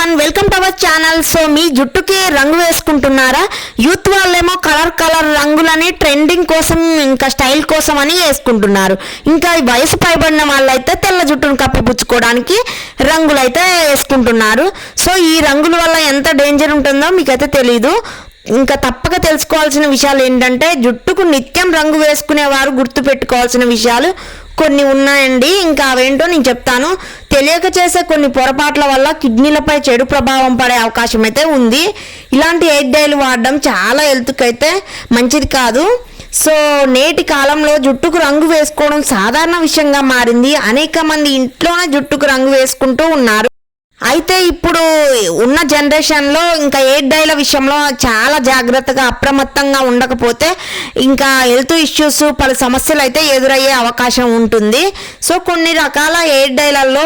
Everyone, welcome to our channel. So మీ జుట్టుకి రంగు వేసుకుంటున్నారా? యూత్ వాళ్ళేమో కలర్ రంగులని ట్రెండింగ్ కోసం ఇంకా స్టైల్ కోసం అని వేసుకుంటున్నారు. ఇంకా వయసు పైబడిన వాళ్ళైతే తెల్ల జుట్టును కప్పిపుచ్చుకోవడానికి రంగులు అయితే వేసుకుంటున్నారు. సో ఈ రంగుల వల్ల ఎంత డేంజర్ ఉంటుందో మీకైతే తెలీదు. ఇంకా తప్పక తెలుసుకోవాల్సిన విషయాలు ఏంటంటే, జుట్టుకు నిత్యం రంగు వేసుకునేవారు గుర్తు పెట్టుకోవాల్సిన విషయాలు కొన్ని ఉన్నాయండి. ఇంకా అవేంటో నేను చెప్తాను. తెలియక చేసే కొన్ని పొరపాట్ల వల్ల కిడ్నీలపై చెడు ప్రభావం పడే అవకాశం అయితే ఉంది. ఇలాంటి హెయిర్ డైలు వాడడం చాలా హెల్త్కి అయితే మంచిది కాదు. సో నేటి కాలంలో జుట్టుకు రంగు వేసుకోవడం సాధారణ విషయంగా మారింది. అనేక మంది ఇంట్లోనే జుట్టుకు రంగు వేసుకుంటూ ఉన్నారు. అయితే ఇప్పుడు ఉన్న జనరేషన్లో ఇంకా హెయిర్ డైల విషయంలో చాలా జాగ్రత్తగా అప్రమత్తంగా ఉండకపోతే ఇంకా హెల్త్ ఇష్యూస్ పలు సమస్యలు అయితే ఎదురయ్యే అవకాశం ఉంటుంది. సో కొన్ని రకాల హెయిర్ డైలలో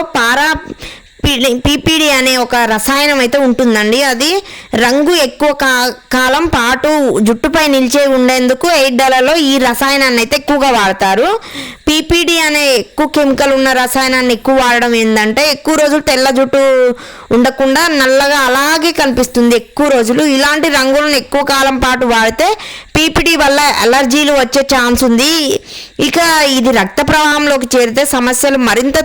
పీపీడీ అనే ఒక రసాయనం అయితే ఉంటుందండి. అది రంగు ఎక్కువ కాలం పాటు జుట్టుపై నిలిచే ఉండేందుకు హెయిర్ డైలలో ఈ రసాయనాన్ని అయితే ఎక్కువగా వాడతారు. పీపీడీ అనే ఎక్కువ కెమికల్ ఉన్న రసాయనాన్ని ఎక్కువ వాడడం ఏంటంటే, ఎక్కువ రోజులు తెల్ల జుట్టు ఉండకుండా నల్లగా అలాగే కనిపిస్తుంది ఎక్కువ రోజులు. ఇలాంటి రంగులను ఎక్కువ కాలం పాటు వాడితే పీపీడీ వల్ల అలర్జీలు వచ్చే ఛాన్స్ ఉంది. ఇక ఇది రక్త ప్రవాహంలోకి చేరితే సమస్యలు మరింత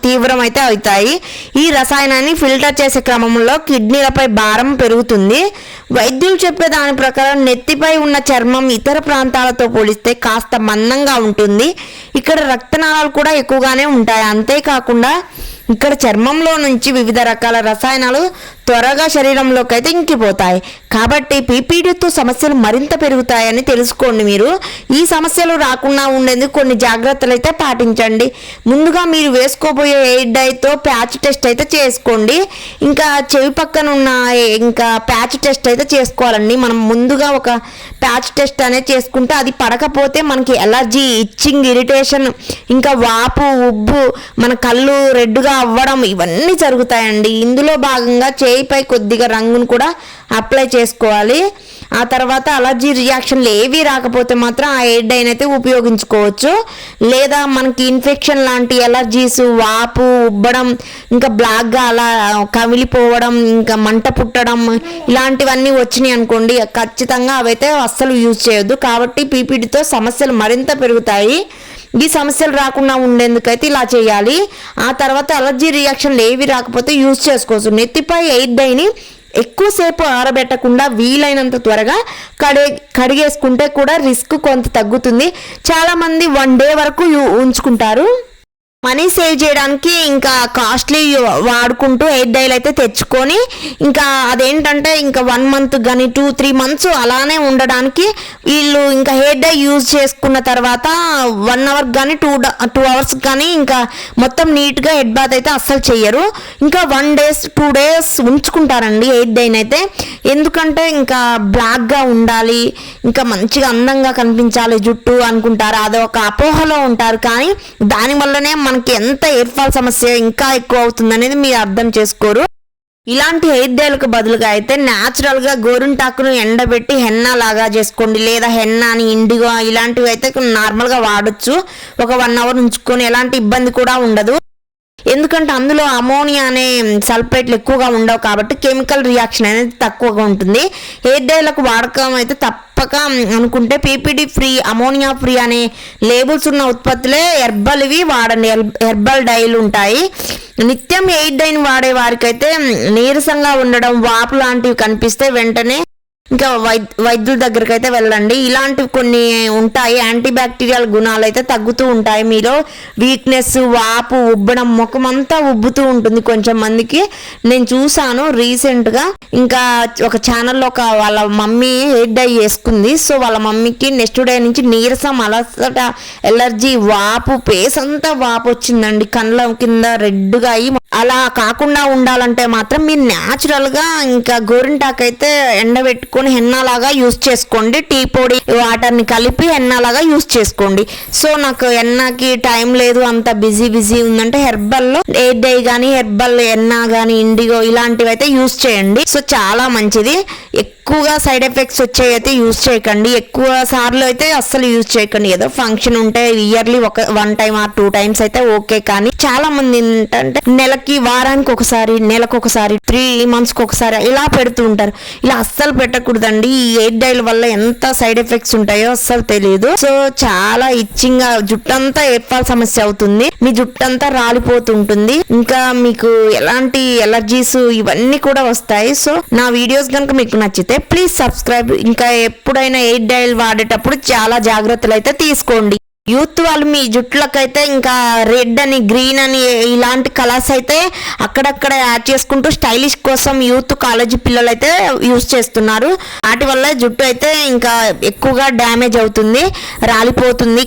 తీవ్రం అయితే అవుతాయి. ఈ రసాయనాన్ని ఫిల్టర్ చేసే క్రమంలో కిడ్నీలపై భారం పెరుగుతుంది. వైద్యులు చెప్పే దాని ప్రకారం నెత్తిపై ఉన్న చర్మం ఇతర ప్రాంతాలతో పోలిస్తే కాస్త మందంగా ఉంటుంది. ఇక్కడ రక్తనాళాలు కూడా ఎక్కువగానే ఉంటాయి. అంతేకాకుండా ఇక్కడ చర్మంలో నుంచి వివిధ రకాల రసాయనాలు త్వరగా శరీరంలోకి అయితే ఇంకిపోతాయి. కాబట్టి పీపీడీతో సమస్యలు మరింత పెరుగుతాయని తెలుసుకోండి. మీరు ఈ సమస్యలు రాకుండా ఉండేందుకు కొన్ని జాగ్రత్తలు అయితే పాటించండి. ముందుగా మీరు వేసుకోబోయే హెయిర్ డైతో ప్యాచ్ టెస్ట్ అయితే చేసుకోండి. ఇంకా చెవి పక్కన ఉన్న ఇంకా ప్యాచ్ టెస్ట్ అయితే చేసుకోవాలండి. మనం ముందుగా ఒక ప్యాచ్ టెస్ట్ అనేది చేసుకుంటే అది పడకపోతే మనకి ఎలర్జీ, ఇచ్చింగ్, ఇరిటేషన్, ఇంకా వాపు, ఉబ్బు, మన కళ్ళు రెడ్డుగా అవ్వడం ఇవన్నీ జరుగుతాయండి. ఇందులో భాగంగా చేయిపై కొద్దిగా రంగును కూడా అప్లై చేసుకోవాలి. ఆ తర్వాత అలర్జీ రియాక్షన్లు ఏవి రాకపోతే మాత్రం ఆ హెయిర్ డైని అయితే ఉపయోగించుకోవచ్చు. లేదా మనకి ఇన్ఫెక్షన్ లాంటి ఎలర్జీస్, వాపు, ఉబ్బడం, ఇంకా బ్లాక్గా అలా కమిలిపోవడం, ఇంకా మంట పుట్టడం ఇలాంటివన్నీ వచ్చినాయి అనుకోండి, ఖచ్చితంగా అవైతే అస్సలు యూజ్ చేయొద్దు. కాబట్టి పీపీడీతో సమస్యలు మరింత పెరుగుతాయి. ఈ సమస్యలు రాకుండా ఉండేందుకైతే ఇలా చేయాలి. ఆ తర్వాత అలర్జీ రియాక్షన్లు ఏవి రాకపోతే యూజ్ చేసుకోవచ్చు. నెత్తిపై హెయిర్ డైని ఎక్కువసేపు ఆరబెట్టకుండా వీలైనంత త్వరగా కడిగేసుకుంటే కూడా రిస్క్ కొంత తగ్గుతుంది. చాలామంది 1 డే వరకు ఉంచుకుంటారు. మనీ సేవ్ చేయడానికి ఇంకా కాస్ట్లీ వాడుకుంటూ హెయిర్ డైలు అయితే తెచ్చుకొని ఇంకా అదేంటంటే ఇంకా 1 మంత్ కానీ 2-3 మంత్స్ అలానే ఉండడానికి వీళ్ళు ఇంకా హెయిర్ డై యూజ్ చేసుకున్న తర్వాత 1 అవర్ కానీ 2 అవర్స్ కానీ ఇంకా మొత్తం నీట్గా హెడ్ బాత్ అయితే అస్సలు చెయ్యరు. ఇంకా 1-2 డేస్ ఉంచుకుంటారండి హెయిర్ డైని అయితే. ఎందుకంటే ఇంకా బ్లాక్గా ఉండాలి, ఇంకా మంచిగా అందంగా కనిపించాలి జుట్టు అనుకుంటారు. అదొక అపోహలో ఉంటారు. కానీ దానివల్లనే మనకి ఎంత హెయిర్ ఫాల్ సమస్య ఇంకా ఎక్కువ అవుతుంది అనేది మీరు అర్థం చేసుకోరు. ఇలాంటి హెయిర్ డైలకు బదులుగా అయితే న్యాచురల్గా గోరింటాకును ఎండబెట్టి హెన్నా లాగా చేసుకోండి. లేదా హెన్నాని, ఇండిగో ఇలాంటివి అయితే నార్మల్గా వాడచ్చు. ఒక 1 అవర్ ఉంచుకొని ఎలాంటి ఇబ్బంది కూడా ఉండదు. ఎందుకంటే అందులో అమోనియా అనే సల్ఫేట్లు ఎక్కువగా ఉండవు కాబట్టి కెమికల్ రియాక్షన్ అనేది తక్కువగా ఉంటుంది. హెయిర్ డైలకు వాడకం అయితే తప్పక అనుకుంటే పీపీడీ ఫ్రీ, అమోనియా ఫ్రీ అనే లేబుల్స్ ఉన్న ఉత్పత్తులే హెర్బల్వి వాడండి. హెర్బల్ డైలు ఉంటాయి. నిత్యం హెయిర్ డైని వాడే వారికైతే నీరసంగా ఉండడం, వాపు లాంటివి కనిపిస్తే వెంటనే ఇంకా వైద్యుల దగ్గరికి అయితే వెళ్ళండి. ఇలాంటివి కొన్ని ఉంటాయి. యాంటీబ్యాక్టీరియల్ గుణాలు అయితే తగ్గుతూ ఉంటాయి. మీలో వీక్నెస్, వాపు, ఉబ్బడం, ముఖం అంతా ఉబ్బుతూ ఉంటుంది కొంచెం మందికి. నేను చూసాను రీసెంట్గా. ఇంకా ఒక ఛానల్లో వాళ్ళ మమ్మీ హెయిర్ డై వేసుకుంది. సో వాళ్ళ మమ్మీకి నెక్స్ట్ డే నుంచి నీరసం, అలసట, ఎలర్జీ, వాపు, ఫేస్ అంతా వాపు వచ్చిందండి. కళ్ళ కింద రెడ్డుగా అయ్యి. అలా కాకుండా ఉండాలంటే మాత్రం మీరు న్యాచురల్గా ఇంకా గోరింటాకు అయితే ఎండబెట్టుకొని తీసుకొని హెన్నాలాగా యూస్ చేసుకోండి. టీ పొడి వాటర్ని కలిపి హెన్నాలాగా యూస్ చేసుకోండి. సో నాకు హెన్నాకి టైం లేదు, అంత బిజీ ఉందంటే హెర్బల్లో ఎయిర్ డై కానీ హెర్బల్ హెన్నా కానీ ఇండిగో ఇలాంటివి అయితే యూస్ చేయండి. సో చాలా మంచిది. ఎక్కువగా సైడ్ ఎఫెక్ట్స్ వచ్చాయి అయితే యూస్ చేయకండి. ఎక్కువ సార్లు అయితే అస్సలు యూజ్ చేయకండి. ఏదో ఫంక్షన్ ఉంటే ఇయర్లీ 1 టైం ఆర్ 2 టైమ్స్ అయితే ఓకే. కానీ చాలా మంది ఏంటంటే నెలకి వారానికి ఒకసారి, నెలకు ఒకసారి, 3 monthsకి ఒకసారి ఇలా పెడుతూ ఉంటారు. ఇలా అస్సలు పెట్టకూడదండి. ఈ ఎయిర్ డైల వల్ల ఎంత సైడ్ ఎఫెక్ట్స్ ఉంటాయో అస్సలు తెలియదు. సో చాలా ఇచ్చింగ్ గా జుట్టంతా హెయిర్ ఫాల్ సమస్య అవుతుంది. మీ జుట్టంతా రాలిపోతుంటుంది. ఇంకా మీకు ఎలాంటి ఎలర్జీస్ ఇవన్నీ కూడా వస్తాయి. సో నా వీడియోస్ కనుక మీకు నచ్చితే ప్లీజ్ సబ్స్క్రైబ్. ఇంకా ఎప్పుడైనా ఎయిర్ డైల్ వాడేటప్పుడు చాలా జాగ్రత్తలు అయితే తీసుకోండి. యూత్ వాళ్ళు మీ జుట్లకైతే ఇంకా రెడ్ అని, గ్రీన్ అని ఇలాంటి కలర్స్ అయితే అక్కడక్కడ యాడ్ చేసుకుంటూ స్టైలిష్ కోసం యూత్ కాలేజీ పిల్లలు అయితే యూజ్ చేస్తున్నారు. వాటి వల్ల జుట్టు అయితే ఇంకా ఎక్కువగా డ్యామేజ్ అవుతుంది, రాలిపోతుంది,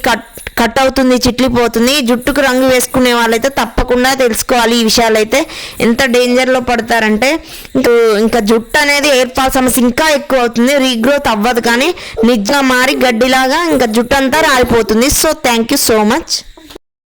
కట్ అవుతుంది, చిట్లిపోతుంది. జుట్టుకు రంగు వేసుకునే వాళ్ళైతే తప్పకుండా తెలుసుకోవాలి ఈ విషయాలు. అయితే ఎంత డేంజర్లో పడతారంటే ఇంకా జుట్టు అనేది హెయిర్ ఫాల్ సమస్య ఇంకా ఎక్కువ అవుతుంది. రీగ్రోత్ అవ్వదు కానీ నిజంగా మారి గడ్డిలాగా ఇంకా జుట్టు అంతా రాలిపోతుంది. So thank you so much.